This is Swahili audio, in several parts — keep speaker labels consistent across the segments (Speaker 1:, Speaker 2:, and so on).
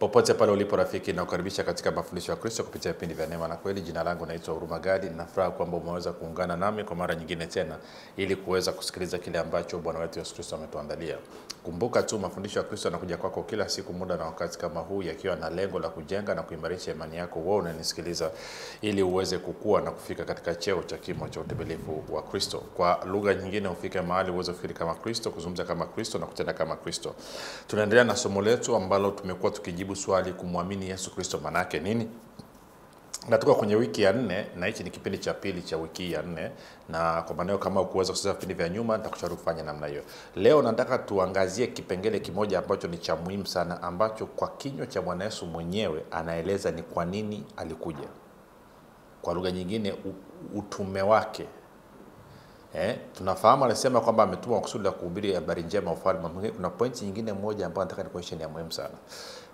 Speaker 1: Popote pale ulipo rafiki, na kukaribisha katika mafundisho ya Kristo kupitia vipindi vya neema na kweli. Jina langu naitwa Huruma Gadi. Nafurahi kwamba umeweza kuungana nami kwa mara nyingine tena ili kuweza kusikiliza kile ambacho Bwana wetu Yesu Kristo ametuandalia. Kumbuka tu mafundisho ya Kristo yanakuja kwako kila siku muda na wakati kama huu, yakiwa na lengo la kujenga na kuimarisha imani yako wewe unanisikiliza, ili uweze kukua na kufika katika cheo cha kimo cha utimilifu wa Kristo. Kwa lugha nyingine, ufike mahali uweze kufikiri kama Kristo, kuzungumza kama Kristo na kutenda kama Kristo. Tunaendelea na somo letu ambalo tumekuwa tukijibu swali, kumwamini Yesu Kristo maana yake nini? Na tuko kwenye wiki ya 4 na hiki ni kipindi cha pili cha wiki ya 4, na kwa maana kama ukuweza kusikiza vipindi vya nyuma nitakushauri kufanya namna hiyo. Leo nataka tuangazie kipengele kimoja ambacho ni cha muhimu sana, ambacho kwa kinywa cha Bwana Yesu mwenyewe anaeleza ni kwa nini alikuja. Kwa lugha nyingine, utume wake. Tunafahamu alisema kwamba ametumwa kwa kusudi la kuhubiri habari njema ya ufalme. Kuna pointi nyingine moja ambayo nataka nikuonyeshe ni ya muhimu sana.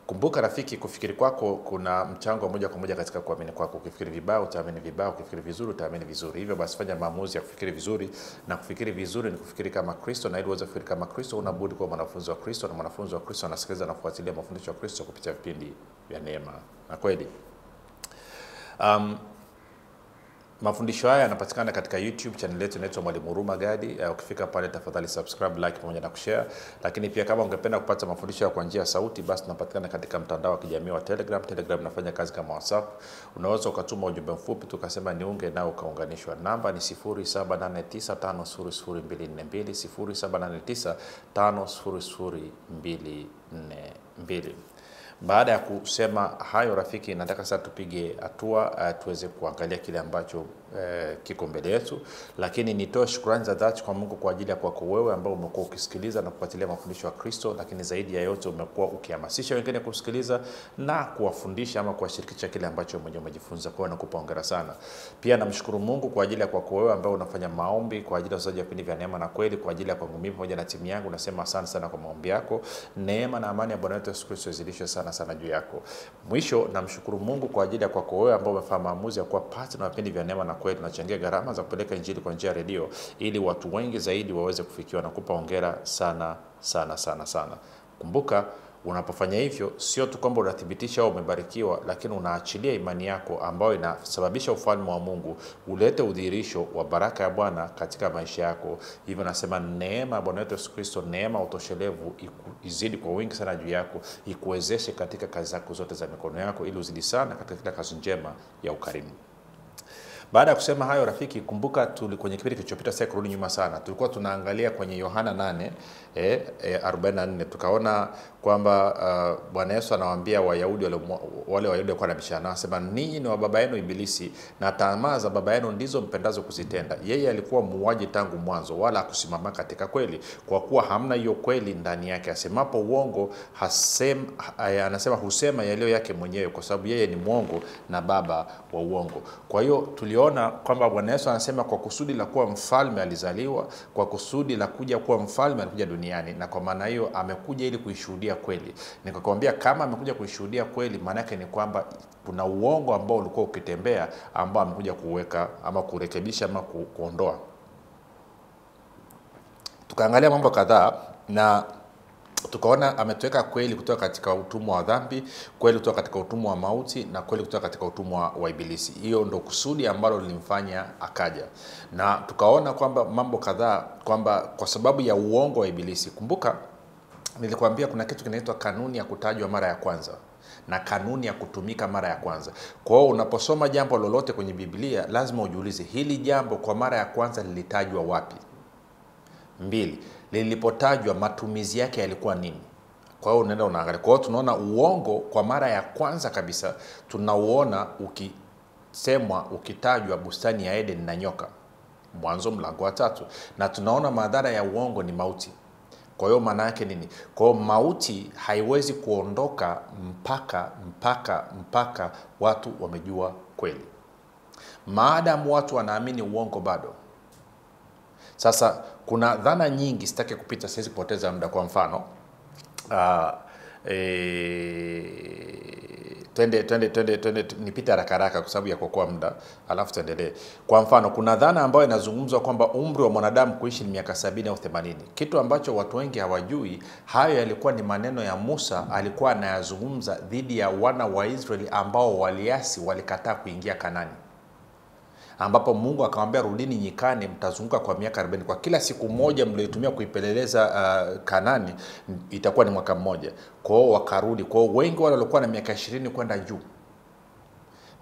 Speaker 1: Kumbuka rafiki, kufikiri kwako kuna mchango moja kwa moja katika kuamini kwako. Ukifikiri vibaya utaamini vibaya, ukifikiri vizuri utaamini vizuri. Hivyo basi fanya maamuzi ya kufikiri vizuri, na kufikiri vizuri ni kufikiri kama Kristo, na ili uweze kufikiri kama Kristo unabudi kuwa mwanafunzi wa Kristo, na mwanafunzi wa Kristo anasikiliza na kufuatilia mafundisho ya Kristo kupitia vipindi vya neema na kweli. Mafundisho haya yanapatikana katika YouTube channel yetu inaitwa Mwalimu Huruma Gadi. Ukifika pale tafadhali subscribe, like pamoja na kushare. Lakini pia kama ungependa kupata mafundisho kwa njia ya sauti, basi tunapatikana katika mtandao wa kijamii wa Telegram. Telegram inafanya kazi kama WhatsApp. Unaweza ukatuma ujumbe mfupi tukasema niunge nao ukaunganishwa. Namba ni 0789500242, 0789500242. Baada ya kusema hayo rafiki, nataka sasa tupige hatua tuweze kuangalia kile ambacho kiko mbele yetu. Lakini nitoe shukrani za dhati kwa Mungu kwa ajili ya kwako wewe ambao umekuwa ukisikiliza na kufuatilia mafundisho ya Kristo, lakini zaidi ya yote umekuwa ukihamasisha wengine kusikiliza na kuwafundisha ama kuwashirikisha kile ambacho mwenyewe umejifunza. Kwa nakupa hongera sana. Pia namshukuru Mungu kwa ajili ya kwako wewe ambao unafanya maombi kwa ajili ya usaji wa vipindi vya neema na kweli, kwa ajili ya kwangu mimi pamoja na timu yangu. Nasema asante sana kwa maombi yako. Neema na amani ya Bwana wetu Yesu Kristo izidishwe sana juu yako. Mwisho namshukuru Mungu kwa ajili ya kwako wewe ambao umefanya maamuzi ya kuwa partner wa vipindi vya neema na kweli. Tunachangia gharama za kupeleka injili kwa njia ya redio ili watu wengi zaidi waweze kufikiwa. Nakupa hongera sana. Kumbuka, unapofanya hivyo sio tu kwamba unathibitisha au umebarikiwa, lakini unaachilia imani yako ambayo inasababisha ufalme wa Mungu ulete udhihirisho wa baraka ya Bwana katika maisha yako. Hivyo nasema neema ya Bwana wetu Yesu Kristo, neema utoshelevu izidi kwa wingi sana juu yako, ikuwezeshe katika kazi zako zote za mikono yako, ili uzidi sana katika kila kazi njema ya ukarimu. Baada ya kusema hayo rafiki, kumbuka kwenye kipindi kilichopita, sasa kurudi nyuma sana, tulikuwa tunaangalia kwenye Yohana 8:44. Tukaona kwamba Bwana Yesu anawaambia Wayahudi wale walikuwa wanabishana, anasema ninyi ni wa baba yenu Ibilisi, na tamaa za baba yenu ndizo mpendazo kuzitenda. Yeye alikuwa muuaji tangu mwanzo, wala hakusimama katika kweli, kwa kuwa hamna hiyo kweli ndani yake. Asemapo uongo anasema husema yaliyo yake mwenyewe, kwa sababu yeye ni mwongo na baba wa uongo. Kwa hiyo tuliona kwamba Bwana Yesu anasema kwa kusudi la kuwa mfalme alizaliwa, kwa kusudi la kuja kuwa mfalme alikuja duniani, na kwa maana hiyo amekuja ili kuishuhudia kweli. Nikakwambia kama amekuja kuishuhudia kweli, maana yake ni kwamba kuna uongo ambao ulikuwa ukitembea, ambao amekuja kuweka ama kurekebisha ama kuondoa. Tukaangalia mambo kadhaa na tukaona ametuweka kweli kutoka katika utumwa wa dhambi, kweli kutoka katika utumwa wa mauti, na kweli kutoka katika utumwa wa Ibilisi. Hiyo ndo kusudi ambalo lilimfanya akaja. Na tukaona kwamba mambo kadhaa, kwamba kwa sababu ya uongo wa Ibilisi. Kumbuka nilikwambia kuna kitu kinaitwa kanuni ya kutajwa mara ya kwanza na kanuni ya kutumika mara ya kwanza. Kwa hiyo unaposoma jambo lolote kwenye Biblia lazima ujiulize, hili jambo kwa mara ya kwanza lilitajwa wapi? 2, lilipotajwa matumizi yake yalikuwa nini? Kwa hiyo unaenda unaangalia. Kwa hiyo tunaona uongo kwa mara ya kwanza kabisa tunauona ukitajwa bustani ya Eden na nyoka, Mwanzo mlango wa 3, na tunaona madhara ya uongo ni mauti. Kwa hiyo maana yake nini? Kwa hiyo mauti haiwezi kuondoka mpaka watu wamejua kweli. Maadamu watu wanaamini uongo bado. Sasa kuna dhana nyingi, sitaki kupita, siwezi kupoteza muda. Kwa mfano twende nipite haraka kwa sababu ya kuokoa muda, alafu tuendelee. Kwa mfano, kuna dhana ambayo inazungumzwa kwamba umri wa mwanadamu kuishi ni miaka 70 au 80. Kitu ambacho watu wengi hawajui, hayo yalikuwa ni maneno ya Musa, alikuwa anayazungumza dhidi ya wana wa Israeli ambao waliasi, walikataa kuingia Kanani, ambapo Mungu akamwambia rudini nyikani, mtazunguka kwa miaka 40. Kwa kila siku moja mlioitumia kuipeleleza Kanani itakuwa ni mwaka mmoja. Kwa hiyo wakarudi. Kwa hiyo wengi wale walikuwa na miaka 20 kwenda juu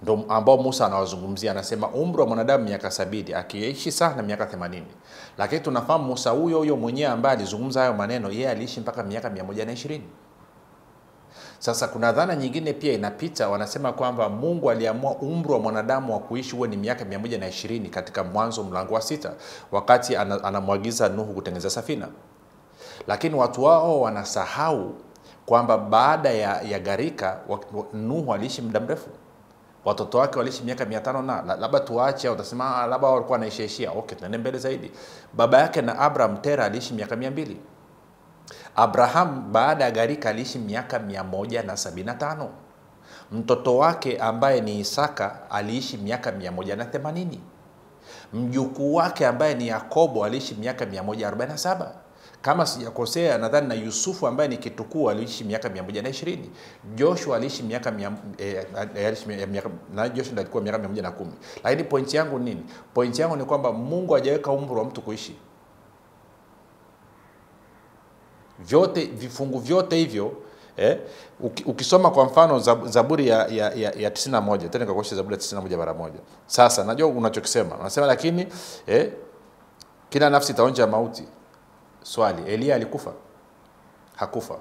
Speaker 1: ndio ambao Musa anawazungumzia, anasema umri wa mwanadamu miaka 70, akiishi sana miaka 80. Lakini tunafahamu Musa huyo mwenyewe ambaye alizungumza hayo maneno, yeye aliishi mpaka miaka 120. Sasa kuna dhana nyingine pia inapita, wanasema kwamba Mungu aliamua umri wa mwanadamu wa kuishi uwe ni miaka 120 katika Mwanzo mlango wa 6, wakati anamwagiza Nuhu kutengeneza safina. Lakini watu wao wanasahau kwamba baada ya gharika Nuhu aliishi muda mrefu. Watoto wake waliishi miaka 500 na labda tuache, utasema labda walikuwa wanaishia. Okay, tuende mbele zaidi. Baba yake na Abraham Tera aliishi miaka 200. Abraham baada ya gharika aliishi miaka 175. Mtoto wake ambaye ni Isaka aliishi miaka 180. Mjukuu wake ambaye ni Yakobo aliishi miaka 147. Kama sijakosea, nadhani na Yusufu ambaye ni kitukuu aliishi miaka 120. Joshua aliishi miaka na Joshua ndiye alikuwa miaka 110. Lakini pointi yangu nini? Pointi yangu ni kwamba Mungu hajaweka umri wa mtu kuishi. Vifungu vyote hivyo ukisoma kwa mfano Zaburi ya 91, tena nikakosha Zaburi ya 91 mara moja. Sasa najua unachokisema. Unasema lakini kila nafsi itaonja mauti. Swali, Elia alikufa? Hakufa.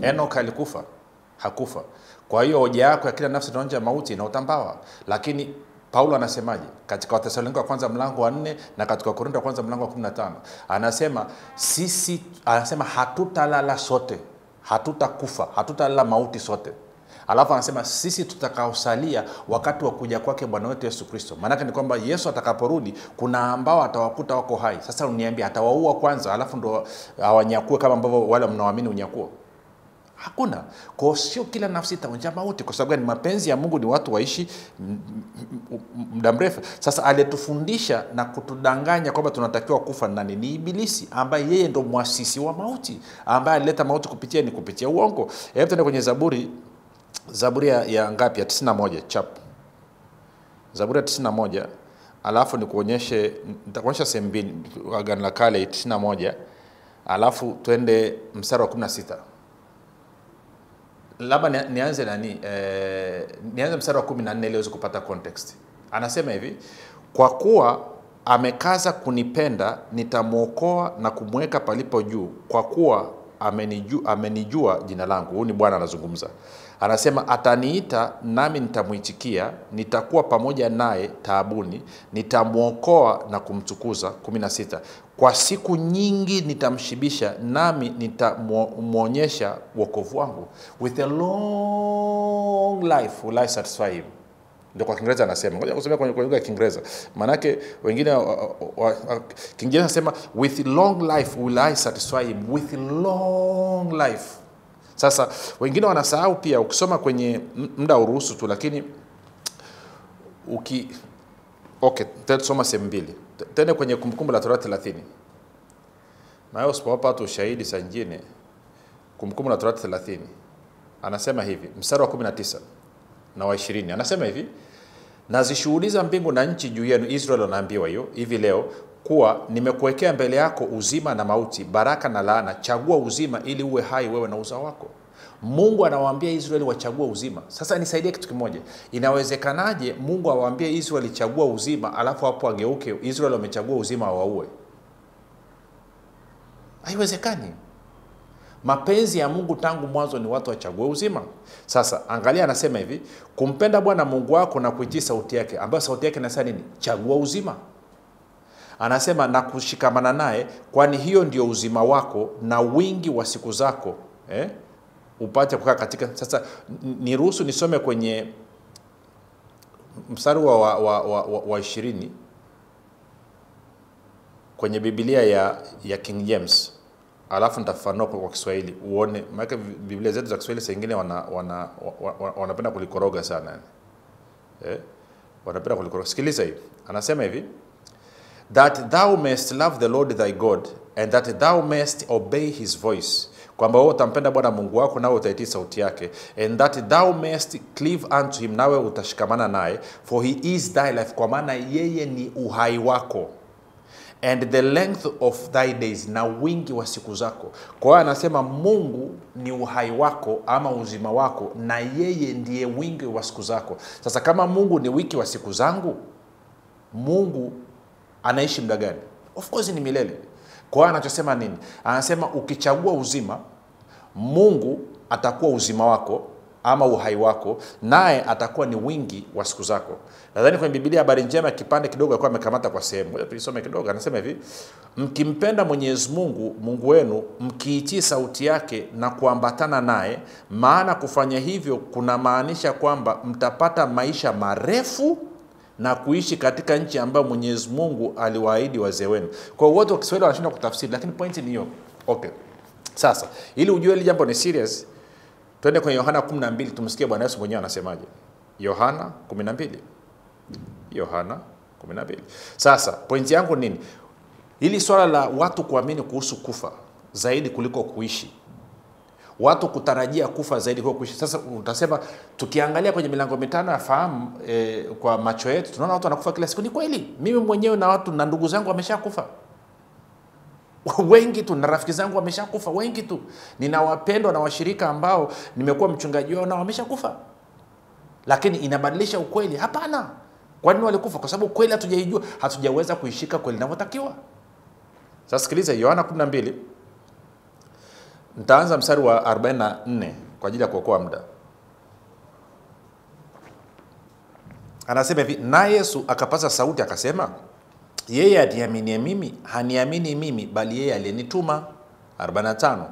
Speaker 1: Enoch alikufa? Hakufa. Kwa hiyo hoja yako ya kila nafsi itaonja mauti na utambawa. Lakini Paulo anasemaje katika Wathesalonike wa kwanza mlango wa 4 na katika Wakorintho wa kwanza mlango wa 15? Anasema hatutalala sote, hatutakufa, hatutalala mauti sote. Alafu anasema sisi tutakaosalia wakati wa kuja kwake Bwana wetu Yesu Kristo. Maana ni kwamba Yesu atakaporudi kuna ambao atawakuta wako hai. Sasa uniambia atawaua kwanza alafu ndo awanyakue kama ambavyo wale mnaoamini unyakuo? Hakuna. Kwa sio kila nafsi itaonja mauti, kwa sababu ni mapenzi ya Mungu ni watu waishi muda mrefu. Sasa aliyetufundisha na kutudanganya kwamba tunatakiwa kufa nani? Ni Ibilisi, ambaye yeye ndo muasisi wa mauti, ambaye alileta mauti kupitia uongo. Hebu tuende kwenye Zaburi ya ngapi? Ya 91 chap. Zaburi ya 91, alafu nitakuonyesha sehemu mbili Agano la Kale 91, alafu twende mstari wa 16. Labda nianze nianze mstari wa 14 ili uweze kupata context. Anasema hivi, kwa kuwa amekaza kunipenda nitamuokoa na kumweka palipo juu, kwa kuwa amenijua jina langu. Huyu ni Bwana anazungumza. Anasema ataniita nami nitamuitikia, nitakuwa pamoja naye taabuni, nitamuokoa na kumtukuza. 16, kwa siku nyingi nitamshibisha, nami nitamuonyesha wokovu wangu. With a long life will I satisfy him. Ndio kwa Kiingereza anasema. Ngoja kusema kwenye lugha ya Kiingereza. Manake wengine Kiingereza anasema with long life will I satisfy him. With long life. Sasa wengine wanasahau pia, ukisoma kwenye muda uruhusu tu, lakini tutasoma sehemu mbili. Tende kwenye Kumbukumbu la Torati 30. Na usipopata ushahidi saa nyingine, Kumbukumbu la Torati 30. Anasema hivi, mstari wa 19 na wa 20. Anasema hivi, nazishuhudiza mbingu na nchi juu yenu, Israeli anaambiwa hivi leo, kuwa nimekuwekea mbele yako uzima na mauti, baraka na laana. Chagua uzima ili uwe hai wewe na uzao wako. Mungu anawaambia Israeli wachagua uzima. Sasa nisaidie kitu kimoja. Inawezekanaje Mungu awaambie Israeli chagua uzima, alafu hapo ageuke Israeli wamechagua uzima waue? Haiwezekani. Mapenzi ya Mungu tangu mwanzo ni watu wachague uzima. Sasa angalia, anasema hivi, kumpenda Bwana Mungu wako na kuitii sauti yake, ambayo sauti yake inasema nini? Chagua uzima. Anasema na kushikamana naye, kwani hiyo ndio uzima wako na wingi wa siku zako, upate kukaa katika. Sasa niruhusu nisome kwenye mstari wa 20 kwenye Biblia ya King James, alafu nitafafanua kwa Kiswahili uone, maana Biblia zetu za Kiswahili zingine wanapenda kulikoroga sana. Wanapenda kulikoroga. Sikiliza hivi. Anasema hivi, that thou mayest love the Lord thy God, and that thou mayest obey his voice. Kwamba wewe utampenda Bwana Mungu wako nawe utaitii sauti yake, and that thou mayest cleave unto him, nawe utashikamana naye, for he is thy life, kwa maana yeye ni uhai wako, and the length of thy days, na wingi wa siku zako. Kwa hiyo anasema Mungu ni uhai wako ama uzima wako, na yeye ndiye wingi wa siku zako. Sasa kama Mungu ni wingi wa siku zangu, Mungu anaishi muda gani? Of course ni milele. Kwa hiyo anachosema nini? Anasema ukichagua uzima, Mungu atakuwa uzima wako ama uhai wako, naye atakuwa ni wingi wa siku zako. Nadhani kwenye Biblia Habari Njema kipande kidogo alikuwa amekamata kwa sehemu. Ngoja tuisome kidogo. Anasema hivi, mkimpenda Mwenyezi Mungu, Mungu wenu, mkiitii sauti yake na kuambatana naye, maana kufanya hivyo kuna maanisha kwamba mtapata maisha marefu na kuishi katika nchi ambayo Mwenyezi Mungu aliwaahidi wazee wenu. Kwa wote wa Kiswahili wanashindwa kutafsiri, lakini point ni hiyo. Okay. Sasa, ili ujue hili jambo ni serious, twende kwenye Yohana 12 tumsikie Bwana Yesu mwenyewe anasemaje. Yohana 12. Yohana 12. Sasa, point yangu nini? Hili swala la watu kuamini kuhusu kufa zaidi kuliko kuishi. Watu kutarajia kufa zaidi kuliko kuishi. Sasa utasema tukiangalia kwenye milango mitano ya fahamu kwa macho yetu tunaona watu wanakufa kila siku. Ni kweli. Mimi mwenyewe na watu na ndugu zangu wameshakufa. Wengi tu, na rafiki zangu wameshakufa wengi tu. Nina wapendwa na washirika ambao nimekuwa mchungaji wao na wameshakufa. Lakini inabadilisha ukweli? Hapana. Kwa nini walikufa? Kwa sababu kweli hatujaijua, hatujaweza kuishika kweli inavyotakiwa. Sasa sikiliza Yohana 12. Nitaanza mstari wa 44 kwa ajili ya kuokoa muda. Anasema hivi, na Yesu akapaza sauti akasema, yeye aniaminie mimi, haniamini mimi bali yeye aliyenituma. 45.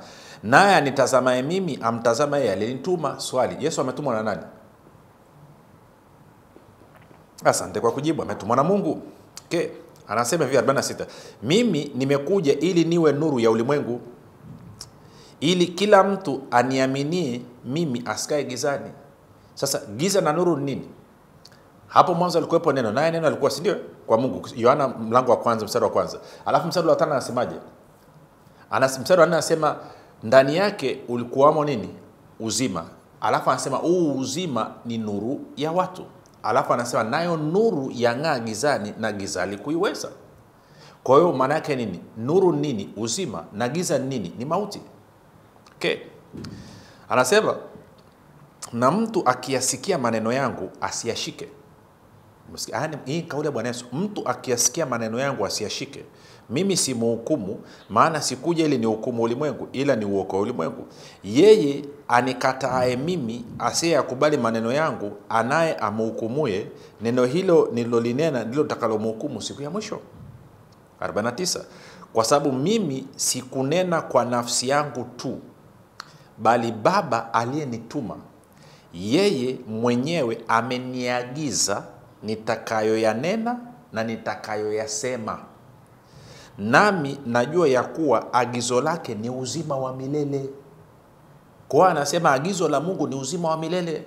Speaker 1: Naye anitazamaye mimi, amtazama yeye aliyenituma. Swali, Yesu ametumwa na nani? Asante kwa kujibu, ametumwa na Mungu. Okay. Anasema hivi 46, mimi nimekuja ili niwe nuru ya ulimwengu, ili kila mtu aniaminie mimi asikae gizani. Sasa giza na nuru ni nini? Hapo mwanzo alikuwepo neno, naye neno alikuwa, si ndio, kwa Mungu. Yohana mlango wa kwanza mstari wa kwanza. Alafu mstari wa 5 anasemaje? Mstari wa 4 anasema ndani yake ulikuwamo nini? Uzima. Alafu anasema huu uzima ni nuru ya watu. Alafu anasema nayo nuru yang'aa gizani na giza halikuiweza. Kwa hiyo maana yake nini? Nuru nini? Uzima. Na giza nini? Ni mauti. Okay. Anasema na mtu akiyasikia maneno yangu asiyashike. Hii kauli ya Bwana Yesu, mtu akiyasikia maneno yangu asiyashike, mimi si mhukumu, maana sikuja ili nihukumu ulimwengu, ila ni uokoe ulimwengu. Yeye anikataaye mimi, asiyakubali maneno yangu, anaye amhukumuye, neno hilo nilolinena ndilo takalomhukumu siku ya mwisho. 49. Kwa sababu mimi sikunena kwa nafsi yangu tu, bali Baba aliyenituma yeye mwenyewe ameniagiza nitakayoyanena na nitakayoyasema. Nami najua ya kuwa agizo lake ni uzima wa milele. Kwa anasema agizo la Mungu ni uzima wa milele.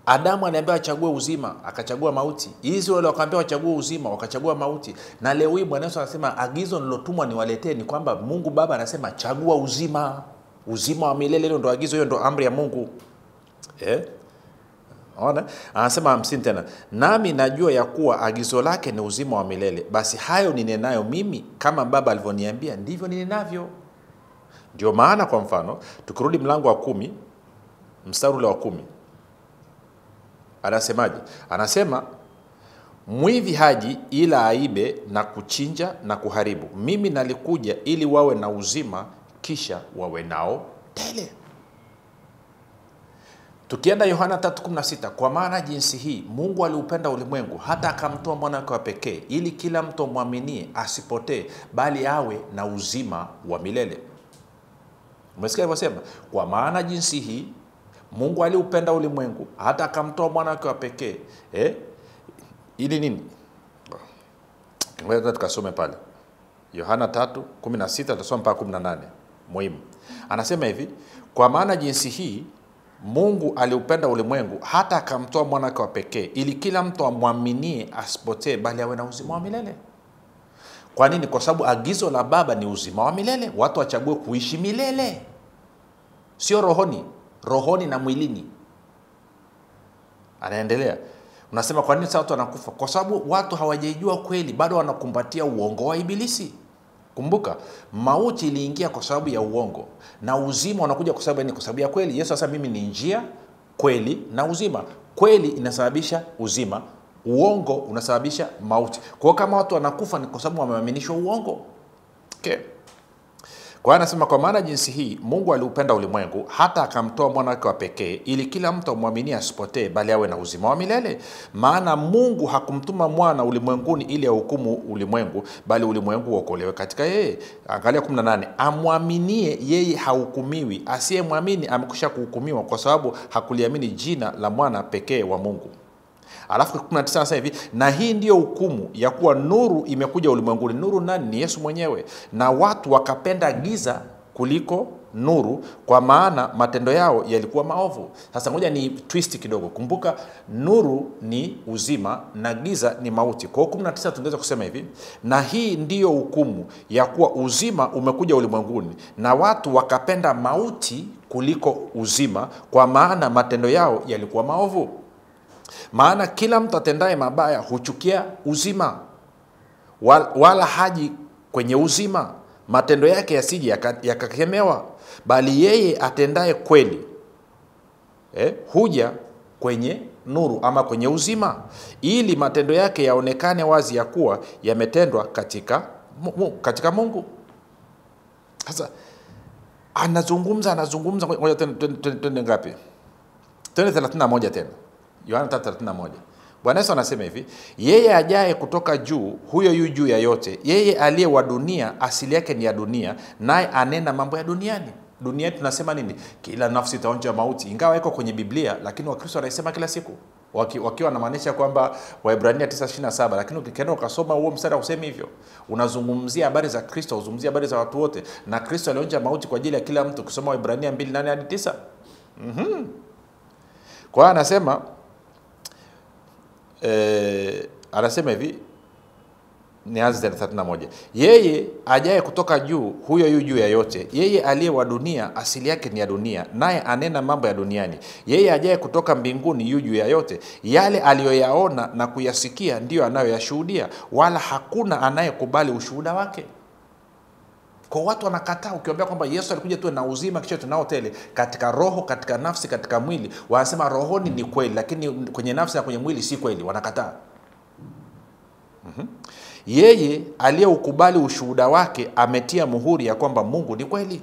Speaker 1: Adamu aliambiwa achague uzima, akachagua mauti. Israeli wakaambiwa wachague uzima, wakachagua mauti. Na leo hii Bwana Yesu anasema agizo nilotumwa niwaletee ni kwamba Mungu Baba anasema chagua uzima, uzima wa milele. Hilo ndo agizo, hiyo ndo amri ya Mungu. Ona, anasema 50 tena, nami najua ya kuwa agizo lake ni uzima wa milele, basi hayo ninenayo mimi kama Baba alivyoniambia ndivyo ninenavyo. Ndio maana kwa mfano tukirudi mlango wa 10 mstari ule wa 10 anasemaje? Anasema mwivi haji ila aibe na kuchinja na kuharibu, mimi nalikuja ili wawe na uzima kisha wawe nao tele. Tukienda Yohana 3:16, kwa maana jinsi hii Mungu aliupenda ulimwengu hata akamtoa mwana wake wa pekee, ili kila mtu amwaminie asipotee bali awe na uzima wa milele. Umesikia alivyosema? Kwa maana jinsi hii Mungu aliupenda ulimwengu hata akamtoa mwana wake wa pekee, ili nini? Ngoja tukasome pale. Yohana 3:16 tutasoma mpaka 18. Muhimu. Anasema hivi, kwa maana jinsi hii Mungu aliupenda ulimwengu hata akamtoa mwana wake wa pekee ili kila mtu amwaminie asipotee bali awe na uzima wa milele. Kwa nini? Kwa sababu agizo la Baba ni uzima wa milele. Watu wachague kuishi milele. Sio rohoni na mwilini. Anaendelea. Unasema kwa nini sasa watu wanakufa? Kwa sababu watu hawajajua kweli, bado wanakumbatia uongo wa ibilisi. Kumbuka, mauti iliingia kwa sababu ya uongo na uzima unakuja kwa sababu ya kweli. Yesu sasa, mimi ni njia, kweli na uzima. Kweli inasababisha uzima, uongo unasababisha mauti. Kwa hiyo kama watu wanakufa ni kwa sababu wameaminishwa uongo. Okay. Kwa hiyo anasema kwa maana jinsi hii Mungu aliupenda ulimwengu hata akamtoa mwana wake wa pekee ili kila mtu amwaminie asipotee bali awe na uzima wa milele. Maana Mungu hakumtuma mwana ulimwenguni ili ahukumu ulimwengu bali ulimwengu uokolewe katika yeye. Angalia 18, amwaminie yeye hahukumiwi, asiyemwamini amekwisha kuhukumiwa kwa sababu hakuliamini jina la mwana pekee wa Mungu. Alafu 19 anasema hivi, na hii ndiyo hukumu ya kuwa nuru imekuja ulimwenguni. Nuru nani? Ni Yesu mwenyewe. Na watu wakapenda giza kuliko nuru kwa maana matendo yao yalikuwa maovu. Sasa ngoja ni twist kidogo. Kumbuka nuru ni uzima na giza ni mauti. Kwa hiyo 19 tungeweza kusema hivi, na hii ndiyo hukumu ya kuwa uzima umekuja ulimwenguni na watu wakapenda mauti kuliko uzima kwa maana matendo yao yalikuwa maovu. Maana kila mtu atendaye mabaya huchukia uzima wala haji kwenye uzima, matendo yake yasije yakakemewa, bali yeye atendaye kweli huja kwenye nuru ama kwenye uzima, ili matendo yake yaonekane wazi ya kuwa yametendwa katika Mungu. Sasa anazungumza ngoja twende ngapi? Twende 31 tena. Yohana 3:31. Bwana Yesu anasema hivi, yeye ajaye kutoka juu, huyo yu juu ya yote. Yeye aliye wa dunia, asili yake ni ya dunia, naye anena mambo ya duniani. Dunia tunasema nini? Kila nafsi itaonja mauti. Ingawa iko kwenye Biblia, lakini Wakristo wanaisema kila siku. Wakiwa wanamaanisha kwamba Waebrania 9:27, lakini ukienda ukasoma huo mstari usemi hivyo. Unazungumzia habari za Kristo, uzungumzia habari za watu wote. Na Kristo alionja mauti kwa ajili ya kila mtu. Kusoma Waebrania 2:8 hadi 9. Kwa hiyo anasema hivi, nianze 31. Yeye ajaye kutoka juu, huyo yu juu ya yote. Yeye aliye wa dunia, asili yake ni ya dunia, naye anena mambo ya duniani. Yeye ajaye kutoka mbinguni yu juu ya yote. Yale aliyoyaona na kuyasikia ndiyo anayoyashuhudia, wala hakuna anayekubali ushuhuda wake. Kwa watu wanakataa ukiwaambia kwamba Yesu alikuja tu na uzima kisha tunao tele katika roho, katika nafsi, katika mwili. Wanasema rohoni ni kweli lakini kwenye nafsi na kwenye mwili si kweli, wanakataa. Yeye aliyeukubali ushuhuda wake ametia muhuri ya kwamba Mungu ni kweli.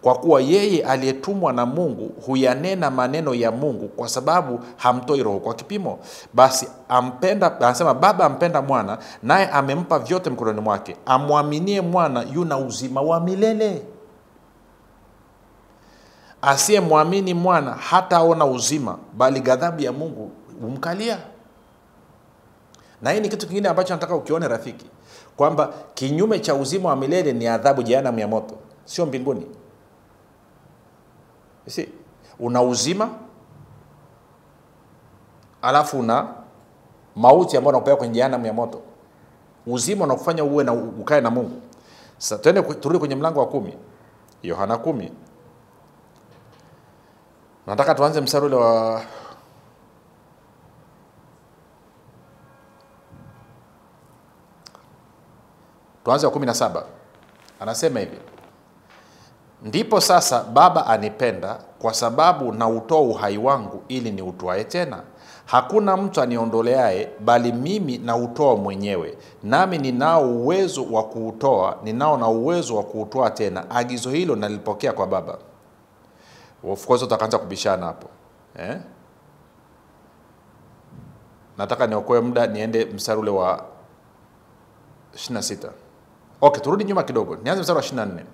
Speaker 1: Kwa kuwa yeye aliyetumwa na Mungu huyanena maneno ya Mungu kwa sababu hamtoi roho kwa kipimo. Basi anasema Baba ampenda mwana naye amempa vyote mkononi mwake. Amwaminie mwana yuna uzima wa milele. Asiyemwamini mwana hataona uzima bali ghadhabu ya Mungu humkalia. Na hii ni kitu kingine ambacho nataka ukione rafiki, kwamba kinyume cha uzima wa milele ni adhabu jehanamu ya moto, sio mbinguni. Una uzima alafu una mauti ambayo unakupeleka kwenye jehanamu ya moto. Uzima unakufanya uwe na ukae na Mungu. Sasa turudi kwenye mlango wa 10. Yohana 10. Nataka tuanze mstari ule wa tuanze wa 17. Anasema hivi, ndipo sasa Baba anipenda kwa sababu na utoa uhai wangu ili ni utwae tena. Hakuna mtu aniondoleaye bali mimi na utoa mwenyewe. Nami ninao uwezo wa kuutoa, ninao na uwezo wa kuutoa tena. Agizo hilo nalipokea kwa Baba. Of course utaanza kubishana hapo. Nataka niokoe muda niende mstari ule wa 26. Okay, turudi nyuma kidogo. Nianze mstari wa 24.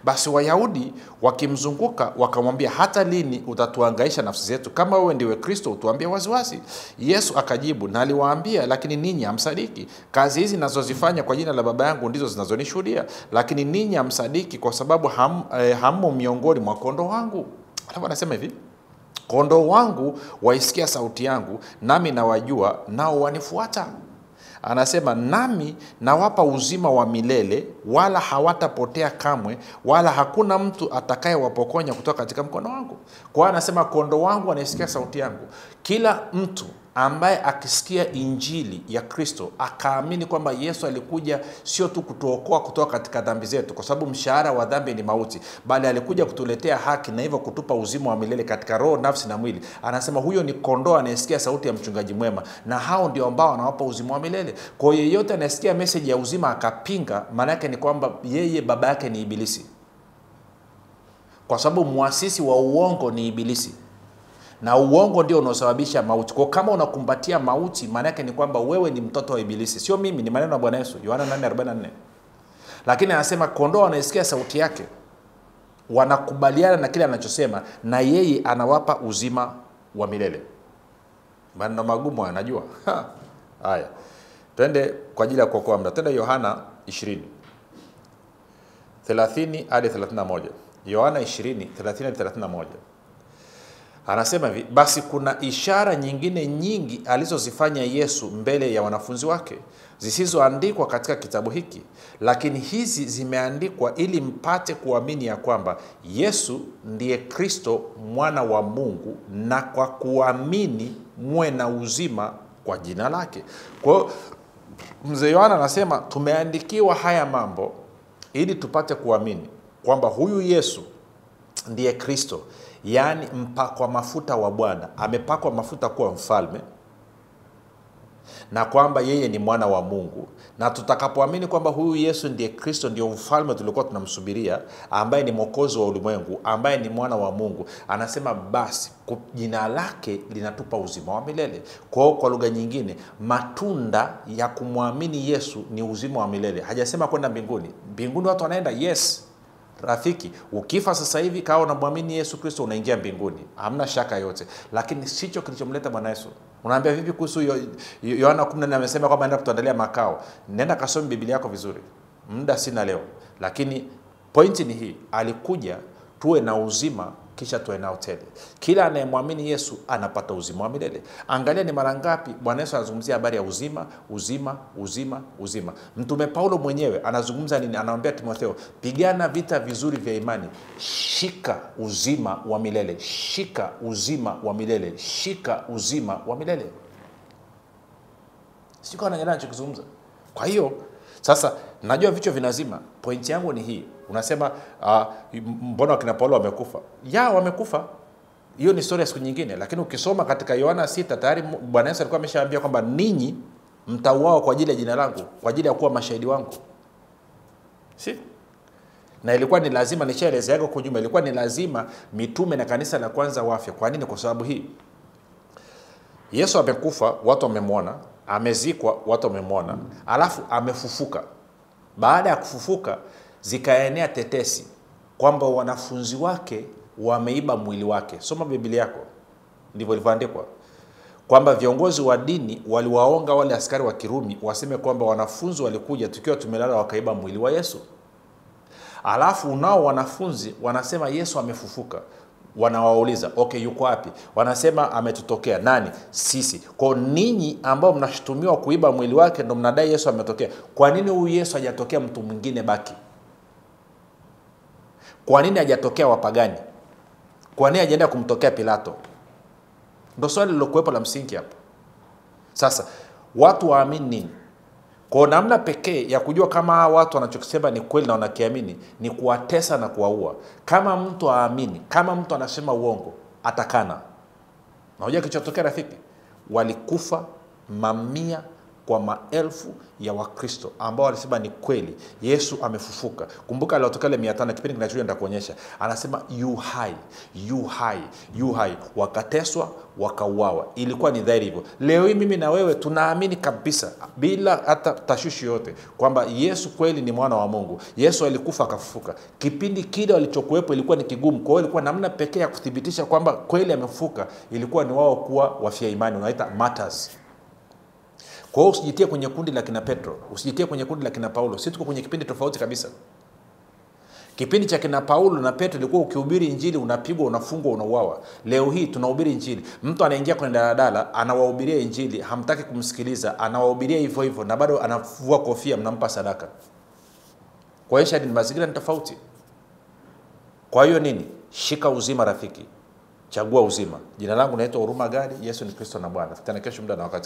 Speaker 1: Basi Wayahudi wakimzunguka wakamwambia, hata lini utatuhangaisha nafsi zetu? Kama wewe ndiwe Kristo utuambie waziwazi. Yesu akajibu na aliwaambia, lakini ninyi hamsadiki. Kazi hizi ninazozifanya kwa jina la Baba yangu ndizo zinazonishuhudia, lakini ninyi hamsadiki kwa sababu hammo miongoni mwa kondoo wangu. Alafu anasema hivi, kondoo wangu waisikia sauti yangu, nami nawajua, nao wanifuata. Anasema, nami nawapa uzima wa milele, wala hawatapotea kamwe, wala hakuna mtu atakayewapokonya kutoka katika mkono wangu. Kwa hiyo anasema kondoo wangu wanaisikia sauti yangu. Kila mtu ambaye akisikia injili ya Kristo akaamini kwamba Yesu alikuja sio tu kutuokoa kutoka katika dhambi zetu, kwa sababu mshahara wa dhambi ni mauti, bali alikuja kutuletea haki na hivyo kutupa uzima wa milele katika roho, nafsi na mwili. Anasema huyo ni kondoo anayesikia sauti ya mchungaji mwema, na hao ndio ambao wanawapa uzima wa milele. Kwa hiyo yeyote anayesikia message ya uzima akapinga, maana yake ni kwamba yeye baba yake ni ibilisi, kwa sababu muasisi wa uongo ni ibilisi, na uongo ndio unaosababisha mauti. Kwa kama unakumbatia mauti, maana yake ni kwamba wewe ni mtoto wa ibilisi. Sio mimi, ni maneno ya Bwana Yesu, Yohana 8:44. Lakini anasema kondoo wanaisikia sauti yake, wanakubaliana na kile anachosema, na yeye anawapa uzima wa milele. Maneno magumu anajua. Haya. Twende kwa ajili ya kuokoa muda. Twende Yohana 20:30 hadi 31. Yohana 20:30 hadi 31. Anasema hivi, basi kuna ishara nyingine nyingi alizozifanya Yesu mbele ya wanafunzi wake, zisizoandikwa katika kitabu hiki, lakini hizi zimeandikwa ili mpate kuamini ya kwamba Yesu ndiye Kristo mwana wa Mungu, na kwa kuamini muwe na uzima kwa jina lake. Kwa hiyo mzee Yohana anasema tumeandikiwa haya mambo ili tupate kuamini kwamba huyu Yesu ndiye Kristo, yaani mpakwa mafuta wa Bwana, amepakwa mafuta kuwa mfalme, na kwamba yeye ni mwana wa Mungu. Na tutakapoamini kwamba huyu Yesu ndiye Kristo, ndio mfalme tulikuwa tunamsubiria, ambaye ni mwokozi wa ulimwengu, ambaye ni mwana wa Mungu, anasema basi jina lake linatupa uzima wa milele. Kwa lugha nyingine, matunda ya kumwamini Yesu ni uzima wa milele. Hajasema kwenda mbinguni. Mbinguni watu wanaenda, yes. Rafiki, ukifa sasa hivi kama unamwamini Yesu Kristo unaingia mbinguni, hamna shaka yote. Lakini sicho kilichomleta Bwana Yesu. Unaambia vipi kuhusu Yohana 14 amesema kwamba anaenda kutuandalia makao? Nenda kasome Biblia yako vizuri. Muda sina leo. Lakini pointi ni hii, alikuja tuwe na uzima kisha tuwe nao tele. Kila anayemwamini Yesu anapata uzima wa milele. Angalia ni mara ngapi Bwana Yesu anazungumzia habari ya uzima, uzima, uzima, uzima. Mtume Paulo mwenyewe anazungumza nini? Anaambia Timotheo, pigana vita vizuri vya imani, shika uzima wa milele, shika uzima wa milele, shika uzima wa milele. Sio kana ninachozungumza. Kwa hiyo sasa najua vichwa vinazima. Pointi yangu ni hii. Unasema mbona wakina Paulo wamekufa? Ya, wamekufa. Hiyo ni story ya siku nyingine. Lakini ukisoma katika Yohana 6 tayari Bwana Yesu alikuwa ameshaambia kwamba ninyi mtauawa kwa ajili ya jina langu, kwa ajili ya kuwa mashahidi wangu. Si? Na ilikuwa ni lazima, nishaeleza yako kwa jumla, ilikuwa ni lazima mitume na kanisa la kwanza wafe. Kwa nini? Kwa sababu hii. Yesu amekufa, watu wamemwona, amezikwa, watu wamemwona, alafu amefufuka. Baada ya kufufuka zikaenea tetesi kwamba wanafunzi wake wameiba mwili wake. Soma Biblia yako, ndivyo ilivyoandikwa, kwamba viongozi wa dini waliwaonga wale askari wa Kirumi waseme kwamba wanafunzi walikuja tukiwa tumelala wakaiba mwili wa Yesu. Alafu nao wanafunzi wanasema Yesu amefufuka. Wanawauliza, okay, yuko wapi? Wanasema ametutokea. Nani? Sisi. Kwa ninyi ambao mnashutumiwa kuiba mwili wake ndio mnadai Yesu ametokea. Kwa nini huyu Yesu hajatokea mtu mwingine baki? Kwa nini hajatokea wapagani? Kwa nini hajaenda kumtokea Pilato? Ndio swali lilokuwepo la msingi hapa. Sasa watu waamini nini? Kwa namna pekee ya kujua kama watu wanachokisema ni kweli na wanakiamini ni kuwatesa na kuwaua. Kama mtu aamini, kama mtu anasema uongo, atakana. Na unajua kilichotokea rafiki? Walikufa mamia
Speaker 2: kwa maelfu ya Wakristo ambao walisema ni kweli Yesu amefufuka. Kumbuka aliwatokea ile 500, kipindi kinachokuja nitakuonyesha. Anasema yu hai, yu hai, yu hai. Wakateswa, wakauawa. Ilikuwa ni dhahiri hivyo. Leo hii mimi na wewe tunaamini kabisa bila hata tashwishi yote kwamba Yesu kweli ni mwana wa Mungu. Yesu alikufa akafufuka. Kipindi kile walichokuwepo ilikuwa ni kigumu. Kwa hiyo ilikuwa namna pekee ya kuthibitisha kwamba kweli amefufuka ilikuwa ni wao kuwa wafia imani, unaita martyrs. Kwa hiyo usijitie kwenye kundi la kina Petro, usijitie kwenye kundi la kina Paulo. Sisi tuko kwenye kipindi tofauti kabisa. Kipindi cha kina Paulo na Petro ilikuwa ukihubiri injili unapigwa, unafungwa, unauawa. Leo hii tunahubiri injili. Mtu anaingia kwenye daladala, anawahubiria injili, hamtaki kumsikiliza, anawahubiria hivyo hivyo na bado anavua kofia, mnampa sadaka. Kwa hiyo ni mazingira ni tofauti. Kwa hiyo nini? Shika uzima rafiki. Chagua uzima. Jina langu naitwa Huruma Gadi. Yesu ni Kristo na Bwana. Tutana kesho muda na wakati